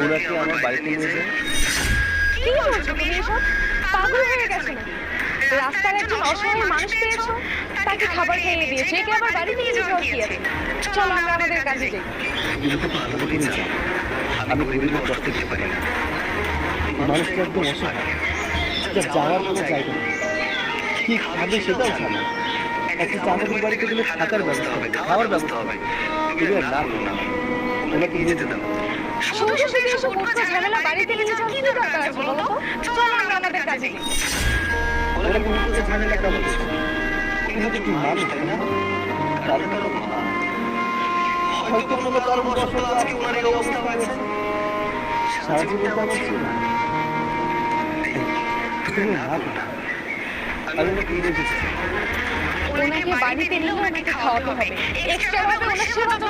ওনাকে আমার বাড়িতে নিয়ে যায়। কি বলছো তুমি এসব? পাগল হয়ে গেছো নাকি? রাস্তার একজন অসহায় মানুষ পেয়েছো, তাকে খাবার খাইয়ে দিয়েছো, একে আবার বাড়িতে নিয়ে যাওয়ার কি আছে? চলো আমরা আমাদের কাজে যাই। এগুলোকে ভালো করে চাই। আমি গরিবের কষ্ট দিতে পারি না। মানুষটা একদম অসহায়, যা যাওয়ার কোনো জায়গা নেই, কি খাবে সেটাও জানে না। একটা চাঁদের বাড়িতে গেলে থাকার ব্যবস্থা হবে, খাওয়ার ব্যবস্থা হবে, এগুলো না না ওনাকে নিয়ে যেতে হবে। শুধু শুধু এসব উঠকো ঝামেলা বাড়িতে নিয়ে যাওয়ার কি দরকার আছে বলো তো? চলো আমরা আমাদের কাজে যাই। ওরা কোনো কিছু ঝামেলা কেমন করছে? কিন্তু কি মানুষ, তাই না? কারো কারো মা হয়তো কোনো কারণবশত আজকে ওনার এই অবস্থা হয়েছে। সারা জীবন তো আমার ছিল না। তুমি না করো না, আমি ওনাকে নিয়ে যেতে চাই। ওনাকে বাড়িতে নিয়ে ওনাকে খাওয়াতে হবে, এক্সট্রা ভাবে ওনার সেবা যত্ন